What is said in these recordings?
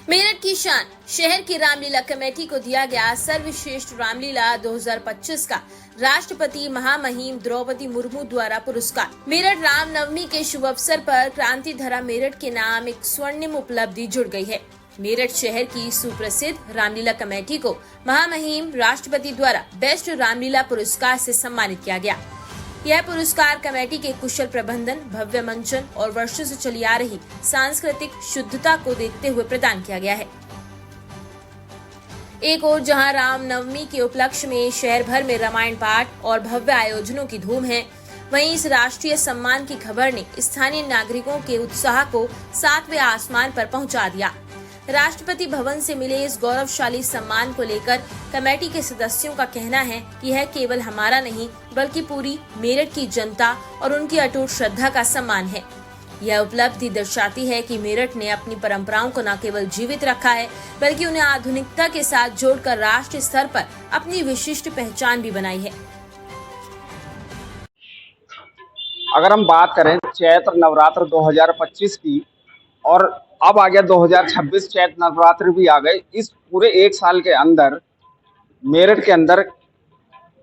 मेरठ की शान शहर की रामलीला कमेटी को दिया गया सर्वश्रेष्ठ रामलीला 2025 का राष्ट्रपति महामहिम द्रौपदी मुर्मू द्वारा पुरस्कार। मेरठ रामनवमी के शुभ अवसर पर क्रांति धरा मेरठ के नाम एक स्वर्णिम उपलब्धि जुड़ गई है। मेरठ शहर की सुप्रसिद्ध रामलीला कमेटी को महामहिम राष्ट्रपति द्वारा बेस्ट रामलीला पुरस्कार से सम्मानित किया गया। यह पुरस्कार कमेटी के कुशल प्रबंधन, भव्य मंचन और वर्षों से चली आ रही सांस्कृतिक शुद्धता को देखते हुए प्रदान किया गया है। एक ओर जहां रामनवमी के उपलक्ष्य में शहर भर में रामायण पाठ और भव्य आयोजनों की धूम है, वहीं इस राष्ट्रीय सम्मान की खबर ने स्थानीय नागरिकों के उत्साह को 7वें आसमान पर पहुंचा दिया। राष्ट्रपति भवन से मिले इस गौरवशाली सम्मान को लेकर कमेटी के सदस्यों का कहना है कि यह केवल हमारा नहीं बल्कि पूरी मेरठ की जनता और उनकी अटूट श्रद्धा का सम्मान है। यह उपलब्धि दर्शाती है कि मेरठ ने अपनी परंपराओं को न केवल जीवित रखा है बल्कि उन्हें आधुनिकता के साथ जोड़कर राष्ट्रीय स्तर पर अपनी विशिष्ट पहचान भी बनाई है। अगर हम बात करें चैत्र नवरात्र 2025 की और अब आ गया 2026 चैत्र नवरात्र भी आ गए, इस पूरे एक साल के अंदर मेरठ के अंदर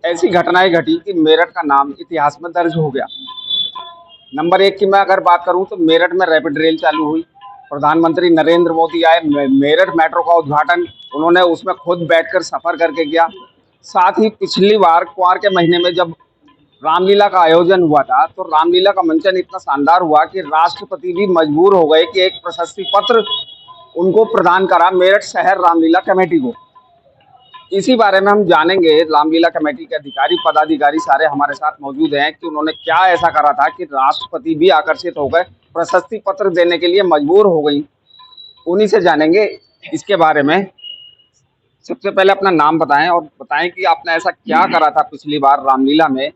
ऐसी घटनाएं घटी कि मेरठ का नाम इतिहास में दर्ज हो गया। नंबर 1 की मैं अगर बात करूं तो मेरठ में रैपिड रेल चालू हुई। प्रधानमंत्री नरेंद्र मोदी आए, मेरठ मेट्रो का उद्घाटन उन्होंने उसमें खुद बैठकर सफर करके किया। साथ ही पिछली बार कुंवार के महीने में जब रामलीला का आयोजन हुआ था तो रामलीला का मंचन इतना शानदार हुआ कि राष्ट्रपति भी मजबूर हो गए कि एक प्रशस्ति पत्र उनको प्रदान करा मेरठ शहर रामलीला कमेटी को। इसी बारे में हम जानेंगे। रामलीला कमेटी के अधिकारी पदाधिकारी सारे हमारे साथ मौजूद हैं कि उन्होंने क्या ऐसा करा था कि राष्ट्रपति भी आकर्षित हो गए, प्रशस्ति पत्र देने के लिए मजबूर हो गई। उन्हीं से जानेंगे इसके बारे में। सबसे पहले अपना नाम बताएं और बताएं कि आपने ऐसा क्या करा था पिछली बार रामलीला में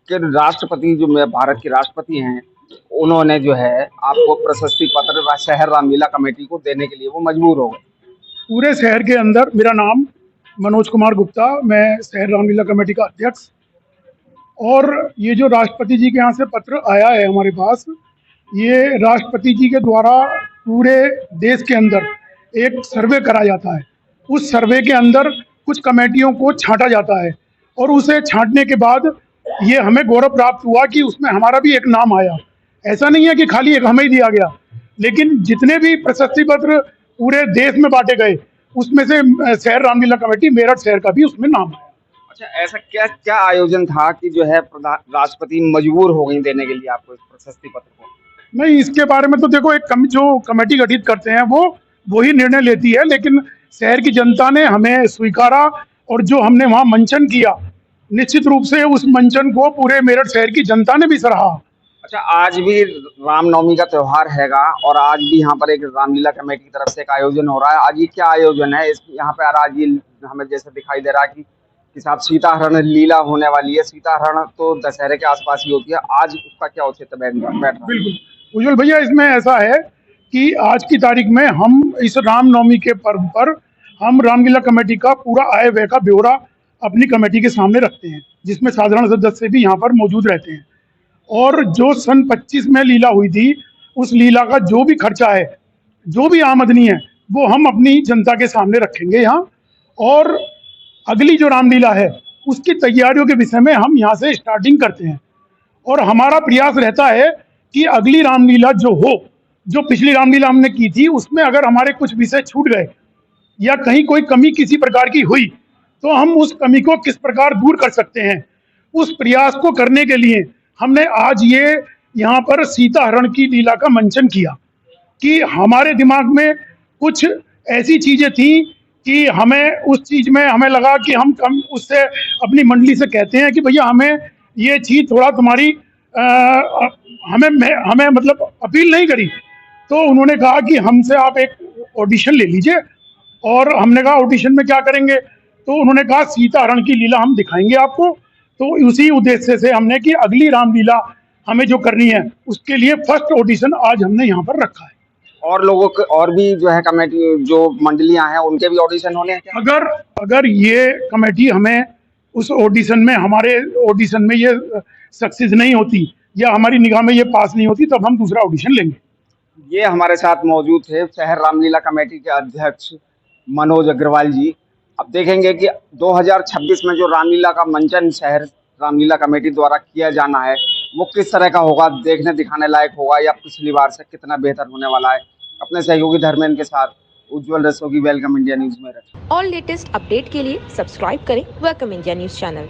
कि राष्ट्रपति जो भारत के राष्ट्रपति हैं उन्होंने जो है आपको प्रशस्ति पत्र शहर रामलीला कमेटी को देने के लिए वो मजबूर हो गए। पूरे शहर के अंदर मेरा नाम मनोज कुमार गुप्ता, मैं शहर रामलीला कमेटी का अध्यक्ष। और ये जो राष्ट्रपति जी के यहाँ से पत्र आया है हमारे पास, ये राष्ट्रपति जी के द्वारा पूरे देश के अंदर एक सर्वे करा जाता है। उस सर्वे के अंदर कुछ कमेटियों को छांटा जाता है और उसे छांटने के बाद ये हमें गौरव प्राप्त हुआ कि उसमें हमारा भी एक नाम आया। ऐसा नहीं है कि खाली एक हमें ही दिया गया, लेकिन जितने भी प्रशस्ति पत्र पूरे देश में बांटे गए उसमें से शहर रामलीला कमेटी मेरठ शहर का भी उसमें नाम आया। अच्छा, ऐसा क्या क्या आयोजन था कि जो है राष्ट्रपति मजबूर हो गई देने के लिए आपको इस प्रशस्ति पत्र को? नहीं, इसके बारे में तो देखो, एक जो कमेटी गठित करते हैं वो ही निर्णय लेती है, लेकिन शहर की जनता ने हमें स्वीकारा और जो हमने वहाँ मंचन किया, निश्चित रूप से उस मंचन को पूरे मेरठ शहर की जनता ने भी सराहा। अच्छा, आज भी रामनवमी का त्योहार हैगा और आज भी यहाँ पर एक रामलीला कमेटी की तरफ से एक आयोजन हो रहा है। आज ये क्या आयोजन है? इस यहाँ पे आज ये हमें जैसे दिखाई दे रहा है कि साहब सीताहरण लीला होने वाली है। सीताहरण तो दशहरे के आसपास ही होती है, आज उसका क्या औचित्य बैठ रहा है? बिल्कुल उज्जवल भैया, इसमें ऐसा है कि आज की तारीख में हम इस रामनवमी के पर्व पर हम रामलीला कमेटी का पूरा आय व्यय का ब्यौरा अपनी कमेटी के सामने रखते हैं, जिसमें साधारण सदस्य भी यहाँ पर मौजूद रहते हैं। और जो सन 25 में लीला हुई थी, उस लीला का जो भी खर्चा है, जो भी आमदनी है, वो हम अपनी जनता के सामने रखेंगे यहाँ। और अगली जो रामलीला है उसकी तैयारियों के विषय में हम यहाँ से स्टार्टिंग करते हैं और हमारा प्रयास रहता है कि अगली रामलीला जो पिछली रामलीला हमने की थी उसमें अगर हमारे कुछ विषय छूट गए या कहीं कोई कमी किसी प्रकार की हुई तो हम उस कमी को किस प्रकार दूर कर सकते हैं, उस प्रयास को करने के लिए हमने आज ये यहाँ पर सीताहरण की लीला का मंचन किया कि हमारे दिमाग में कुछ ऐसी चीजें थी कि हमें उस चीज में हमें लगा कि हम कम उससे अपनी मंडली से कहते हैं कि भैया हमें ये चीज थोड़ा तुम्हारी हमें मतलब अपील नहीं करी, तो उन्होंने कहा कि हमसे आप एक ऑडिशन ले लीजिए। और हमने कहा ऑडिशन में क्या करेंगे, तो उन्होंने कहा सीताहरण की लीला हम दिखाएंगे आपको। तो उसी उद्देश्य से हमने कि अगली रामलीला हमें जो करनी है उसके लिए फर्स्ट ऑडिशन आज हमने यहाँ पर रखा है। और लोगों के और भी जो है कमेटी जो मंडलियां हैं उनके भी ऑडिशन होने हैं क्या? अगर ये कमेटी हमें उस ऑडिशन में हमारे ऑडिशन में ये सक्सेस नहीं होती या हमारी निगाह में ये पास नहीं होती, तब हम दूसरा ऑडिशन लेंगे। ये हमारे साथ मौजूद थे शहर रामलीला कमेटी के अध्यक्ष मनोज अग्रवाल जी। अब देखेंगे कि 2026 में जो रामलीला का मंचन शहर रामलीला कमेटी द्वारा किया जाना है वो किस तरह का होगा, देखने दिखाने लायक होगा या पिछली बार से कितना बेहतर होने वाला है। अपने सहयोगी धर्मेंद्र के साथ उज्जवल रस्तोगी, वेलकम इंडिया न्यूज में। और लेटेस्ट अपडेट के लिए सब्सक्राइब करें वेलकम इंडिया न्यूज चैनल।